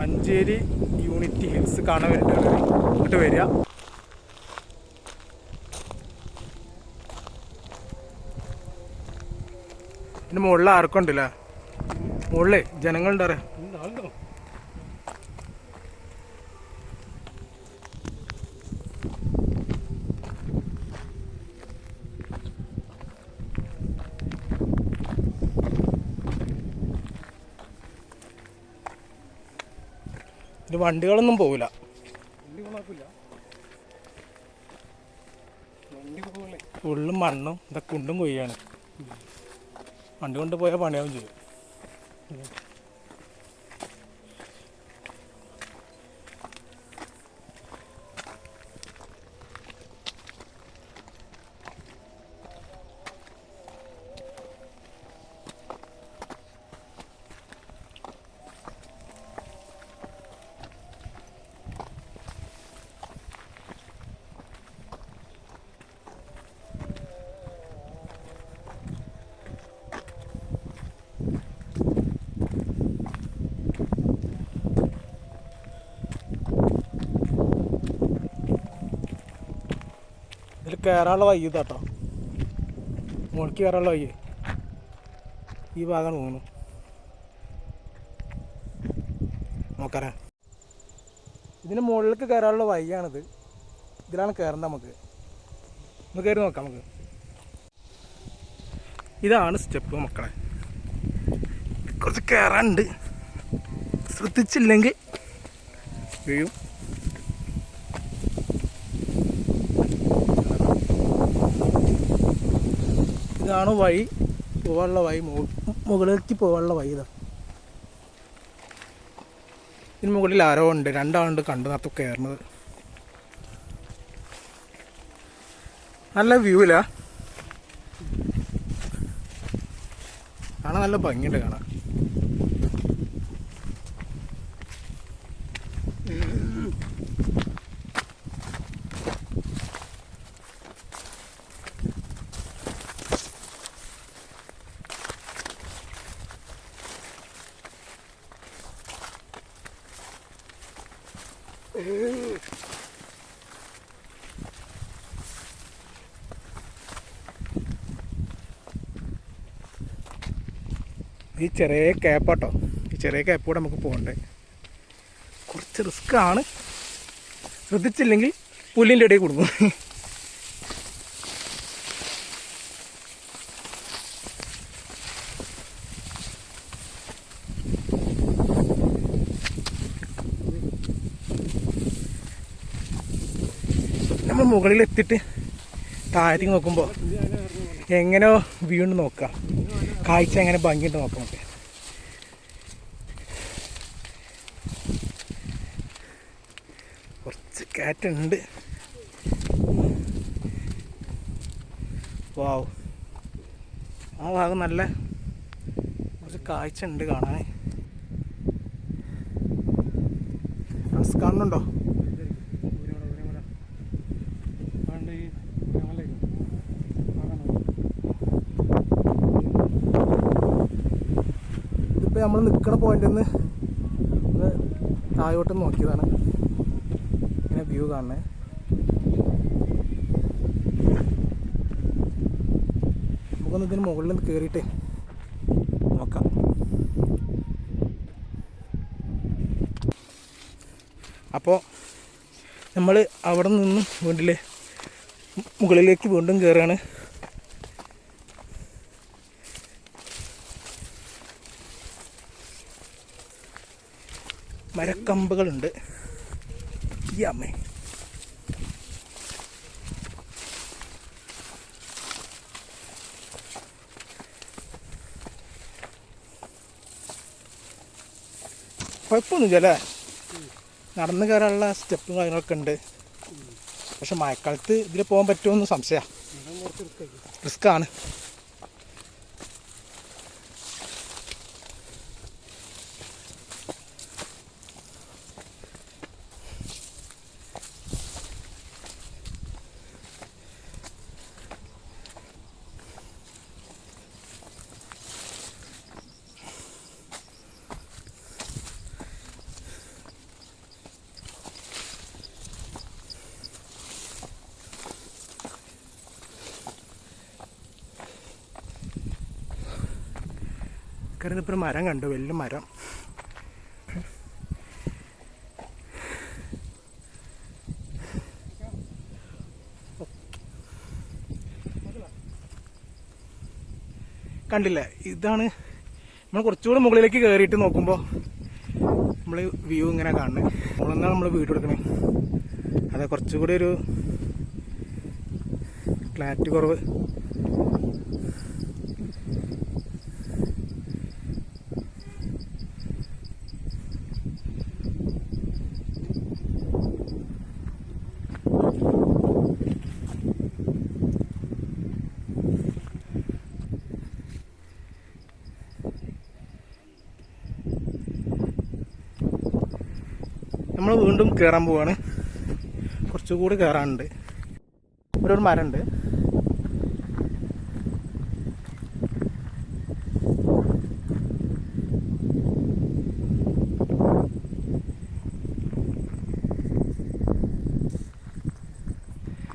Manjeri unity hills കാണാൻ വേണ്ടിയിട്ടാണ് ഇങ്ങോട്ട് വരിക. ഇതിന് മുകളിൽ ആർക്കും ഉണ്ടല്ലേ, മുകളിലേ ജനങ്ങളുണ്ടോ അറിയാം. ഇത് വണ്ടികളൊന്നും പോവില്ല. ഫുള്ളും മണ്ണും ഇതൊക്കെ കുണ്ടും കൊയ്യാണ്. വണ്ടി കൊണ്ട് പോയാൽ പണിയാവും ചെയ്യും. ഇതിൽ കയറാനുള്ള വയ്യ ഇതാട്ടോ, മുകളിലേക്ക് കയറാനുള്ള വയ്യ ഈ ഭാഗമാണ് തോന്നുന്നു. നോക്കാറേ, ഇതിന് മുകളിലേക്ക് കയറാനുള്ള വയ്യാണിത്. ഇതിലാണ് കയറേണ്ടത്. നമുക്ക് ഒന്ന് കയറി നോക്കാം. നമുക്ക് ഇതാണ് സ്റ്റെപ്പ് മക്കളെ. കുറച്ച് കയറാനുണ്ട്, ശ്രദ്ധിച്ചില്ലെങ്കിൽ വീഴും. ഇതാണ് വഴി, പോകാനുള്ള വഴി, മുകളിലേക്ക് പോകാനുള്ള വഴി. ഇതാണ്. ഇതിന് മുകളിൽ ആരോ ഉണ്ട്, രണ്ടാളുണ്ട് കണ്ടു നേരത്തെ കയറുന്നത്. നല്ല വ്യൂവില്ല, കാണാൻ നല്ല ഭംഗിയുണ്ട് കാണാൻ. ഈ ചെറിയ ക്യാപ്പാട്ടോ, ഈ ചെറിയ ക്യാപ്പ് കൂടെ നമുക്ക് പോകണ്ടേ. കുറച്ച് റിസ്ക് ആണ്, ശ്രദ്ധിച്ചില്ലെങ്കിൽ പുല്ലിൻ്റെ ഇടയിൽ കൊടുക്കും. നമ്മൾ മുകളിലെത്തിയിട്ട് താഴത്തേക്ക് നോക്കുമ്പോൾ എങ്ങനെയോ വീണ്ടും നോക്കാം, കാഴ്ച എങ്ങനെ ഭംഗിയുണ്ട് നോക്കാം. നമുക്ക് കുറച്ച് കാറ്റുണ്ട്. വാവ്, ആ ഭാഗം നല്ല കുറച്ച് കാഴ്ച ഉണ്ട് കാണാൻ. കാണുന്നുണ്ടോ? ഇതിപ്പോൾ നമ്മൾ നിൽക്കുന്ന പോയിന്റിൽ നിന്ന് താഴോട്ട് നോക്കിയതാണ് ഇങ്ങനെ വ്യൂ കാണുന്നത്. നമുക്കൊന്ന് ഇതിന് മുകളിൽ കയറിയിട്ട് നോക്കാം. അപ്പോൾ നമ്മൾ അവിടെ നിന്നും വീട്ടിൽ മുകളിലേക്ക് വീണ്ടും കയറുകയാണ്. മരക്കമ്പുകളുണ്ട്. ഈ അമ്മേ, കുഴപ്പമൊന്നുമില്ല അല്ലേ, നടന്ന് കയറാനുള്ള സ്റ്റെപ്പും കാര്യങ്ങളൊക്കെ ഉണ്ട്. പക്ഷെ മഴക്കാലത്ത് ഇതിൽ പോകാൻ പറ്റുമെന്ന് സംശയമാണ്, റിസ്ക്കാണ്. കാരണം ഇപ്പോൾ ഒരു മരം കണ്ടു, വലിയ മരം. കണ്ടില്ലേ, ഇതാണ് നമ്മൾ കുറച്ചുകൂടി മുകളിലേക്ക് കയറിയിട്ട് നോക്കുമ്പോൾ നമ്മൾ വ്യൂ ഇങ്ങനെ കാണുന്നത്. നമ്മളെന്നാണ് നമ്മൾ വീഡിയോ എടുക്കണേ. അതെ, കുറച്ചുകൂടി ഒരു ക്ലാരിറ്റി കുറവ്. നമ്മൾ വീണ്ടും കയറാൻ പോവാണ്. കുറച്ചുകൂടി കയറാനുണ്ട്. ഇവിടെ ഒരു മരമുണ്ട്.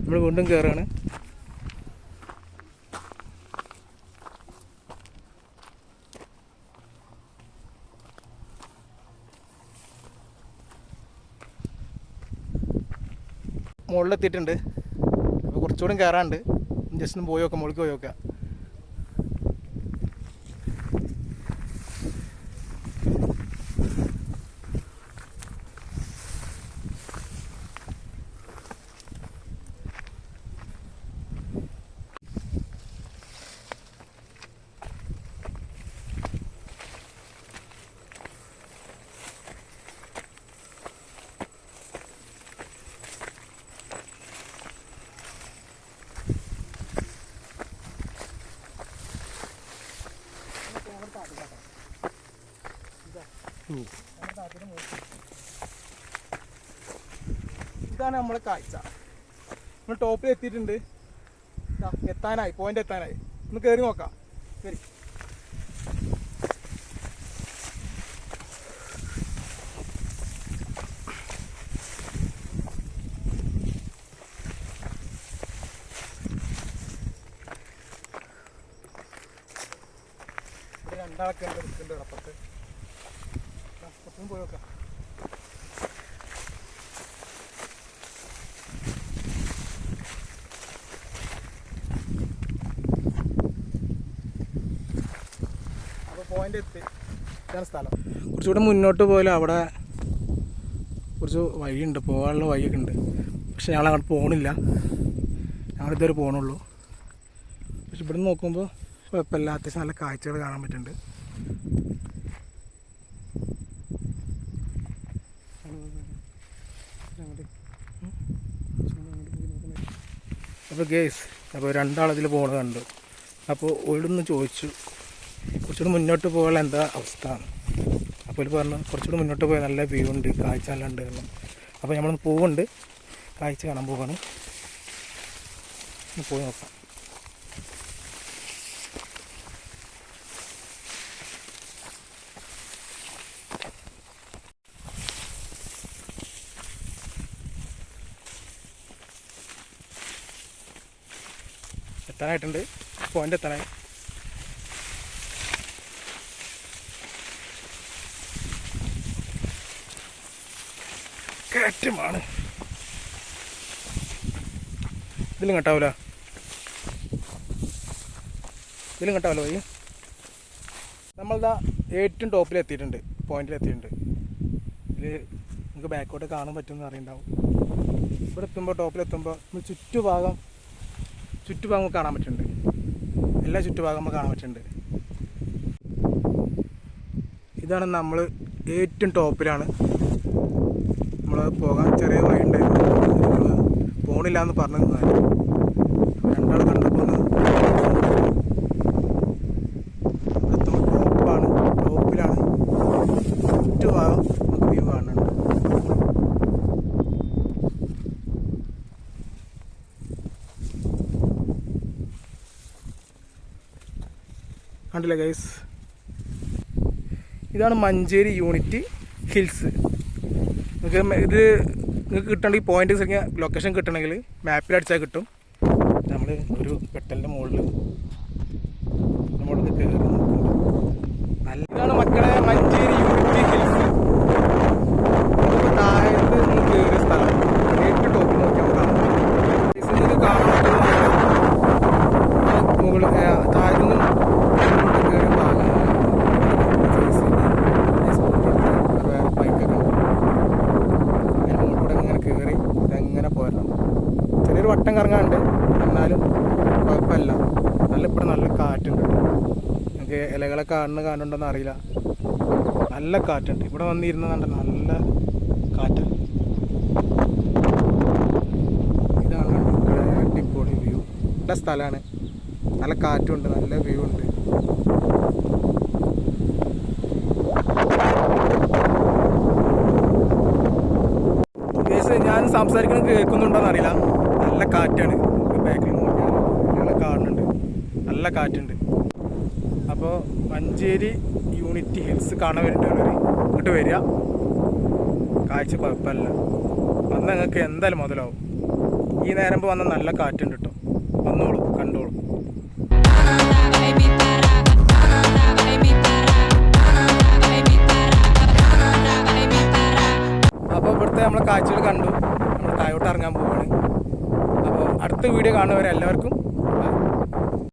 നമ്മൾ വീണ്ടും കയറാണ്. മുകളിലെത്തിയിട്ടുണ്ട്. അപ്പോൾ കുറച്ചുകൂടി കയറാണ്ട്. ജസ്റ്റ് ഒന്ന് പോയി നോക്കാം, മുകളിൽ പോയി നോക്കാം. ഇതാണ് നമ്മളെ കാഴ്ച. നമ്മൾ ടോപ്പിൽ എത്തിയിട്ടുണ്ട്. എത്താനായി, പോയിന്റ് എത്താനായി. ഒന്ന് കയറി നോക്കാം. കയറി രണ്ടാളൊക്കെ ഉണ്ട്, നിൽക്കുന്നുണ്ട് അപ്പുറത്ത്. അപ്പുറത്തും പോയി നോക്കാം. അപ്പോൾ പോയിന്റ് എത്തി. ഇതാണ് സ്ഥലം. കുറച്ചുകൂടെ മുന്നോട്ട് പോയാലും അവിടെ കുറച്ച് വഴിയുണ്ട്, പോകാനുള്ള വഴിയൊക്കെ ഉണ്ട്. പക്ഷെ ഞങ്ങൾ അങ്ങോട്ട് പോകണില്ല. ഞങ്ങളിതുവരെ പോകണുള്ളൂ. പക്ഷെ ഇവിടെ നിന്ന് നോക്കുമ്പോൾ കുഴപ്പമില്ല, അത്യാവശ്യം നല്ല കാഴ്ചകൾ കാണാൻ പറ്റുന്നുണ്ട്. അപ്പോൾ ഗേസ്, അപ്പോൾ രണ്ടാളതിൽ പോകണത് കണ്ടു. അപ്പോൾ ഒരിടൊന്ന് ചോദിച്ചു കുറച്ചുകൂടി മുന്നോട്ട് പോകാൻ എന്താ അവസ്ഥ. അപ്പോൾ പറഞ്ഞു കുറച്ചുകൂടി മുന്നോട്ട് പോയാൽ നല്ല വ്യൂ ഉണ്ട്, കാഴ്ച നല്ല ഉണ്ട് എന്ന്. അപ്പോൾ നമ്മളൊന്ന് പോകുന്നുണ്ട്, കാഴ്ച കാണാൻ പോവാണ്. പോയി നോക്കാം. എത്താനായിട്ടുണ്ട്, പോയിന്റ് എത്താനായി. കയറ്റമാണ്. ഇതിലും കട്ടാവില്ല, ഇതിലും കട്ടാവില്ല വഴി. നമ്മളിതാ ഏറ്റവും ടോപ്പിൽ എത്തിയിട്ടുണ്ട്, പോയിന്റിൽ എത്തിയിട്ടുണ്ട്. ഇതിൽ നമുക്ക് ബാക്കോട്ട് കാണാൻ പറ്റുമെന്ന് അറിയുണ്ടാവും. ഇവിടെ എത്തുമ്പോൾ, ടോപ്പിലെത്തുമ്പോൾ നമ്മൾ ചുറ്റുഭാഗം കാണാൻ പറ്റുന്നുണ്ട്. എല്ലാ ചുറ്റുഭാഗം നമുക്ക് കാണാൻ പറ്റുന്നുണ്ട്. ഇതാണ് നമ്മൾ ഏറ്റവും ടോപ്പിലാണ്. നമ്മൾ പോകാൻ ചെറിയ വഴി ഉണ്ടായിരുന്നു, നമ്മൾ പോകണില്ല എന്ന് പറഞ്ഞു നിന്നാലും രണ്ടാൾ കണ്ടപ്പോൾ ടോപ്പാണ്, ടോപ്പിലാണ്. ചുറ്റുഭാഗം നമുക്ക് വ്യൂ കാണുന്നുണ്ട്. കണ്ടില്ലേ ഗൈസ്, ഇതാണ് മഞ്ചേരി യൂണിറ്റി ഹിൽസ്. നിങ്ങൾക്ക് കിട്ടണമെങ്കിൽ പോയിന്റ് ശരിക്കും ലൊക്കേഷൻ കിട്ടണമെങ്കിൽ മാപ്പിൽ അടിച്ചാൽ കിട്ടും. നമ്മൾ ഒരു പെട്ടലിൻ്റെ മുകളിൽ നമ്മളിത് കയറി നോക്കുന്നുണ്ട്. നല്ല ഇതാണ് മക്കളെ മഞ്ചേരി യൂണിറ്റി ഹിൽസ്. താഴത്ത് നിന്ന് കയറിയ സ്ഥലം ഏറ്റവും ടോപ്പ് നോക്കിയാൽ കാണാം. നിങ്ങൾക്ക് കാണാൻ പറ്റുന്ന മുകളിൽ താഴത്തു നിന്നും കയറിയ ഭാഗം വേറെ ബൈക്കൊക്കെ ഉണ്ട്. അങ്ങനെ മുകളിലൂടെ ഇങ്ങനെ കയറി ഇതെങ്ങനെ പോരണം. ചെറിയൊരു വട്ടം കറങ്ങാണ്ട്, എന്നാലും കുഴപ്പമില്ല. ഇവിടെ നല്ല കാറ്റുണ്ട്. നമുക്ക് ഇലകളെ കാണുന്നുണ്ടോന്ന് അറിയില്ല. നല്ല കാറ്റുണ്ട്. ഇവിടെ വന്നിരുന്നതുണ്ട് നല്ല കാറ്റ്. ഇതാണ് ഇവിടെ അടിപൊളി വ്യൂ. നല്ല സ്ഥലമാണ്. നല്ല കാറ്റുണ്ട്, നല്ല വ്യൂ ഉണ്ട്. ഞാൻ സംസാരിക്കുന്നത് കേൾക്കുന്നുണ്ടോന്ന് അറിയില്ല. നല്ല കാറ്റാണ്. ബാക്കിൽ നോക്കിയാൽ നിങ്ങളെ കാണുന്നുണ്ട്. നല്ല കാറ്റുണ്ട്. അപ്പോൾ മഞ്ചേരി യൂണിറ്റി ഹിൽസ് കാണാൻ വേണ്ടിയിട്ടുള്ളവർ ഇങ്ങോട്ട് വരിക. കാഴ്ച കുഴപ്പമില്ല. വന്നാൽ നിങ്ങൾക്ക് എന്തായാലും മുതലാവും. ഈ നേരം വന്നാൽ നല്ല കാറ്റുണ്ട് കേട്ടോ. വന്നോളൂ, കണ്ടോളൂ. അപ്പോൾ ഇവിടുത്തെ നമ്മളെ കാഴ്ചകൾ കണ്ടു. നമ്മൾ താഴോട്ട് ഇറങ്ങാൻ പോവുകയാണ്. അപ്പോൾ അടുത്ത വീഡിയോ കാണുന്നവരെ എല്ലാവർക്കും